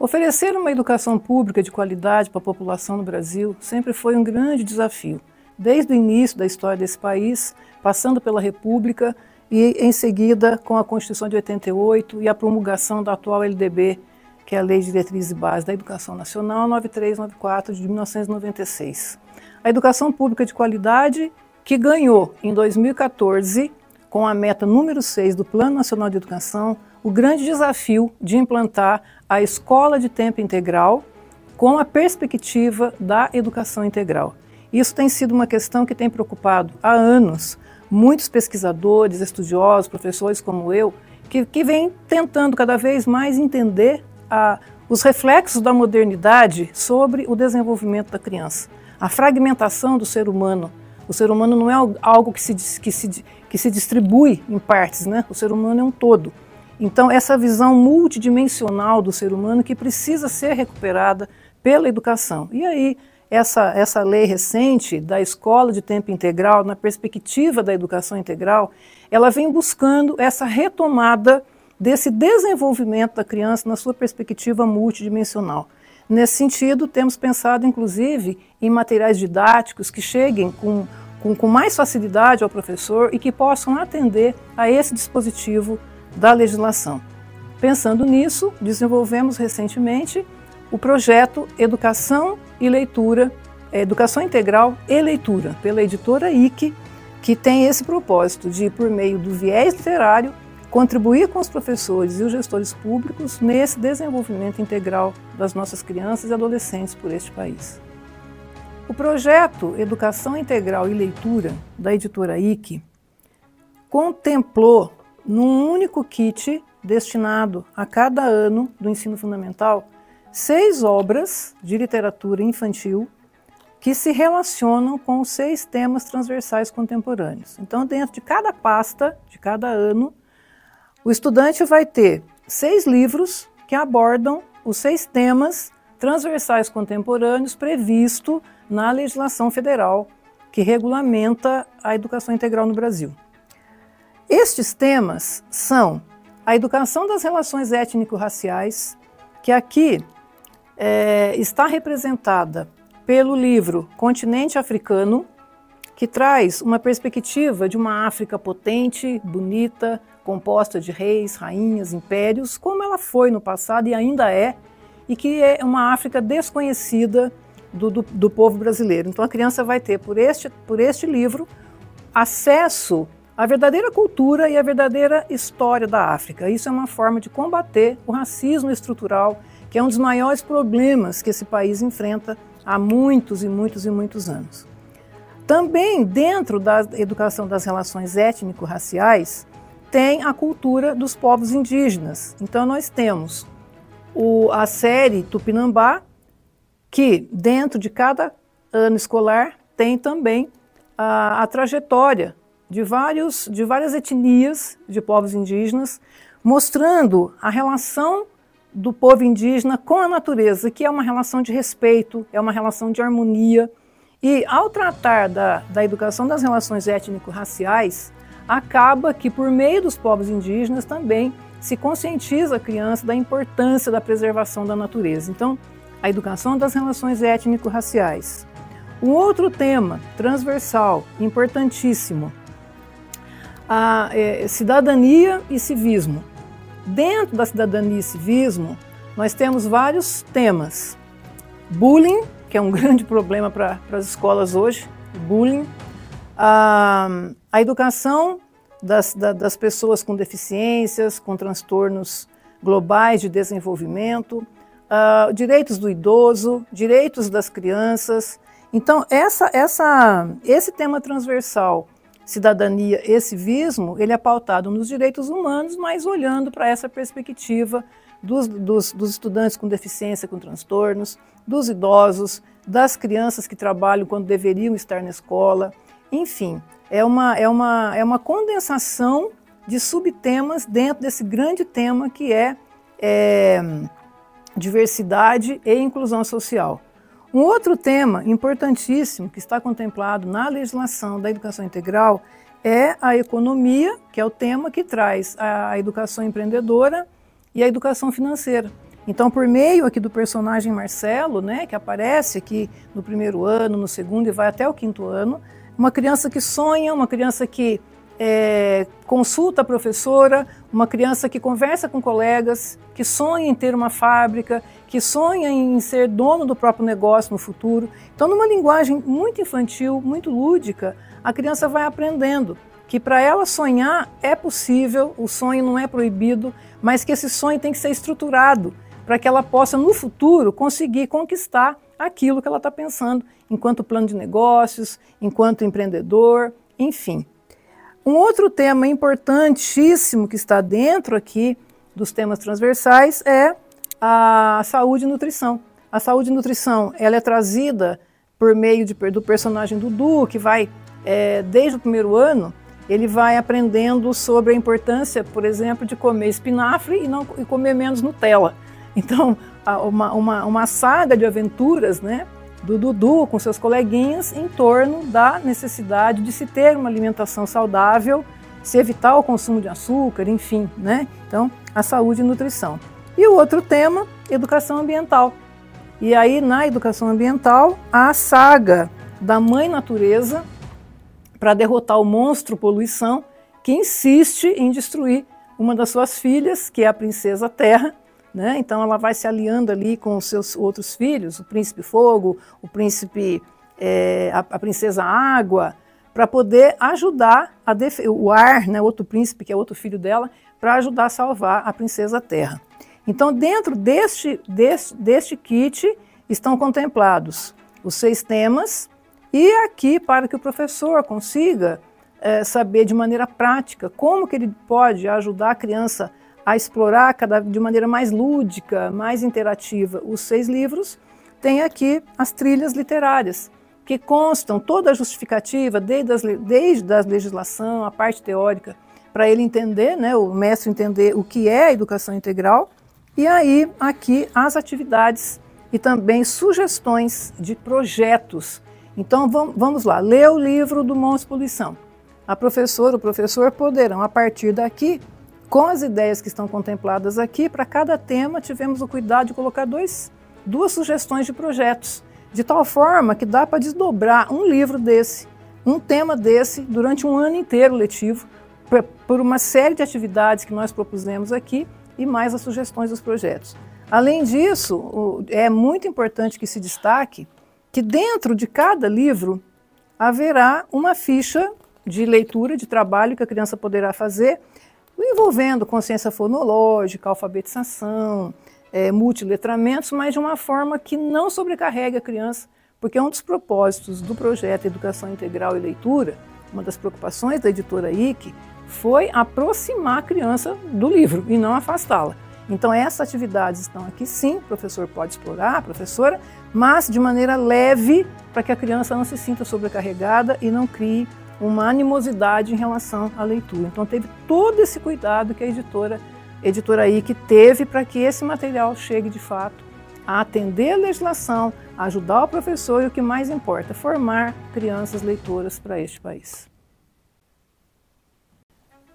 Oferecer uma educação pública de qualidade para a população no Brasil sempre foi um grande desafio, desde o início da história desse país, passando pela República e, em seguida, com a Constituição de 88 e a promulgação da atual LDB, que é a Lei de Diretrizes e Bases da Educação Nacional 9394 de 1996. A educação pública de qualidade que ganhou, em 2014, com a meta número 6 do Plano Nacional de Educação, o grande desafio de implantar a escola de tempo integral com a perspectiva da educação integral. Isso tem sido uma questão que tem preocupado há anos muitos pesquisadores, estudiosos, professores como eu, que vêm tentando cada vez mais entender os reflexos da modernidade sobre o desenvolvimento da criança. A fragmentação do ser humano. O ser humano não é algo que se distribui em partes, né? O ser humano é um todo. Então, essa visão multidimensional do ser humano que precisa ser recuperada pela educação. E aí, essa lei recente da escola de tempo integral, na perspectiva da educação integral, ela vem buscando essa retomada desse desenvolvimento da criança na sua perspectiva multidimensional. Nesse sentido, temos pensado, inclusive, em materiais didáticos que cheguem com mais facilidade ao professor e que possam atender a esse dispositivo da legislação. Pensando nisso, desenvolvemos recentemente o projeto Educação e Leitura, Educação Integral e Leitura, pela editora IC, que tem esse propósito de, por meio do viés literário, contribuir com os professores e os gestores públicos nesse desenvolvimento integral das nossas crianças e adolescentes por este país. O projeto Educação Integral e Leitura, da editora IC, contemplou, num único kit destinado a cada ano do ensino fundamental, 6 obras de literatura infantil que se relacionam com os 6 temas transversais contemporâneos. Então, dentro de cada pasta, de cada ano, o estudante vai ter 6 livros que abordam os 6 temas transversais contemporâneos previsto na legislação federal que regulamenta a educação integral no Brasil. Estes temas são a educação das relações étnico-raciais, que aqui está representada pelo livro Continente Africano, que traz uma perspectiva de uma África potente, bonita, composta de reis, rainhas, impérios, como ela foi no passado e ainda é, e que é uma África desconhecida do povo brasileiro. Então a criança vai ter, por este livro, acesso à verdadeira cultura e à verdadeira história da África. Isso é uma forma de combater o racismo estrutural, que é um dos maiores problemas que esse país enfrenta há muitos e muitos e muitos anos. Também, dentro da educação das relações étnico-raciais, tem a cultura dos povos indígenas. Então nós temos a série Tupinambá, que dentro de cada ano escolar tem também a trajetória de várias etnias de povos indígenas, mostrando a relação do povo indígena com a natureza, que é uma relação de respeito, é uma relação de harmonia. E ao tratar da educação das relações étnico-raciais, acaba que por meio dos povos indígenas também se conscientiza a criança da importância da preservação da natureza. Então, a educação das relações étnico-raciais. Um outro tema transversal, importantíssimo, a cidadania e civismo. Dentro da cidadania e civismo, nós temos vários temas. Bullying, que é um grande problema para as escolas hoje, bullying. A educação das pessoas com deficiências, com transtornos globais de desenvolvimento, direitos do idoso, direitos das crianças. Então, esse tema transversal, cidadania e civismo, ele é pautado nos direitos humanos, mas olhando para essa perspectiva dos estudantes com deficiência, com transtornos, dos idosos, das crianças que trabalham quando deveriam estar na escola. Enfim, é uma condensação de subtemas dentro desse grande tema que é diversidade e inclusão social. Um outro tema importantíssimo que está contemplado na legislação da educação integral é a economia, que é o tema que traz a educação empreendedora e a educação financeira. Então, por meio aqui do personagem Marcelo, né, que aparece aqui no primeiro ano, no segundo e vai até o quinto ano, uma criança que sonha, uma criança que consulta a professora, uma criança que conversa com colegas, que sonha em ter uma fábrica, que sonha em ser dono do próprio negócio no futuro. Então, numa linguagem muito infantil, muito lúdica, a criança vai aprendendo que para ela sonhar é possível, o sonho não é proibido, mas que esse sonho tem que ser estruturado para que ela possa, no futuro, conseguir conquistar aquilo que ela está pensando, enquanto plano de negócios, enquanto empreendedor, enfim. Um outro tema importantíssimo que está dentro aqui dos temas transversais é a saúde e nutrição. A saúde e nutrição ela é trazida por meio do personagem Dudu, que vai, desde o primeiro ano, ele vai aprendendo sobre a importância, por exemplo, de comer espinafre e comer menos Nutella. Então, uma saga de aventuras, né, do Dudu com seus coleguinhas em torno da necessidade de se ter uma alimentação saudável, se evitar o consumo de açúcar, enfim, né? Então, a saúde e nutrição. E o outro tema, educação ambiental. E aí, na educação ambiental, a saga da mãe natureza para derrotar o monstro poluição que insiste em destruir uma das suas filhas, que é a princesa Terra, né? Então ela vai se aliando ali com os seus outros filhos, o príncipe Fogo, o príncipe, a princesa Água, para poder ajudar o Ar, né, outro príncipe que é outro filho dela, para ajudar a salvar a princesa Terra. Então dentro deste kit estão contemplados os 6 temas e aqui para que o professor consiga saber de maneira prática como que ele pode ajudar a criança a explorar de maneira mais lúdica, mais interativa, os 6 livros, tem aqui as trilhas literárias, que constam toda a justificativa, desde a legislação, a parte teórica, para ele entender, né, o mestre entender o que é a educação integral, e aí aqui as atividades e também sugestões de projetos. Então vamos lá, ler o livro do Monstro Poluição. A professora, o professor poderão, a partir daqui, com as ideias que estão contempladas aqui, para cada tema tivemos o cuidado de colocar duas sugestões de projetos, de tal forma que dá para desdobrar um livro desse, um tema desse, durante um ano inteiro letivo, por uma série de atividades que nós propusemos aqui e mais as sugestões dos projetos. Além disso, é muito importante que se destaque que dentro de cada livro haverá uma ficha de leitura, de trabalho que a criança poderá fazer, envolvendo consciência fonológica, alfabetização, multiletramentos, mas de uma forma que não sobrecarregue a criança, porque um dos propósitos do projeto Educação Integral e Leitura, uma das preocupações da editora IC, foi aproximar a criança do livro e não afastá-la. Então essas atividades estão aqui sim, o professor pode explorar, a professora, mas de maneira leve, para que a criança não se sinta sobrecarregada e não crie uma animosidade em relação à leitura. Então teve todo esse cuidado que a editora IC teve para que esse material chegue de fato a atender a legislação, a ajudar o professor e o que mais importa, formar crianças leitoras para este país.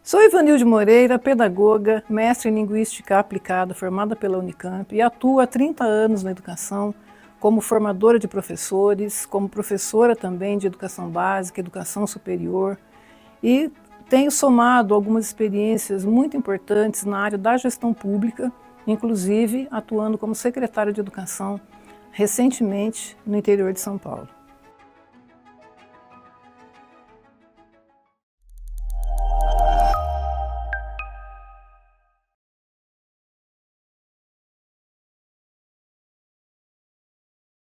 Sou Ivanilde Moreira, pedagoga, mestre em Linguística Aplicada, formada pela Unicamp e atuo há 30 anos na educação, como formadora de professores, como professora também de educação básica, educação superior, e tenho somado algumas experiências muito importantes na área da gestão pública, inclusive atuando como secretária de educação recentemente no interior de São Paulo.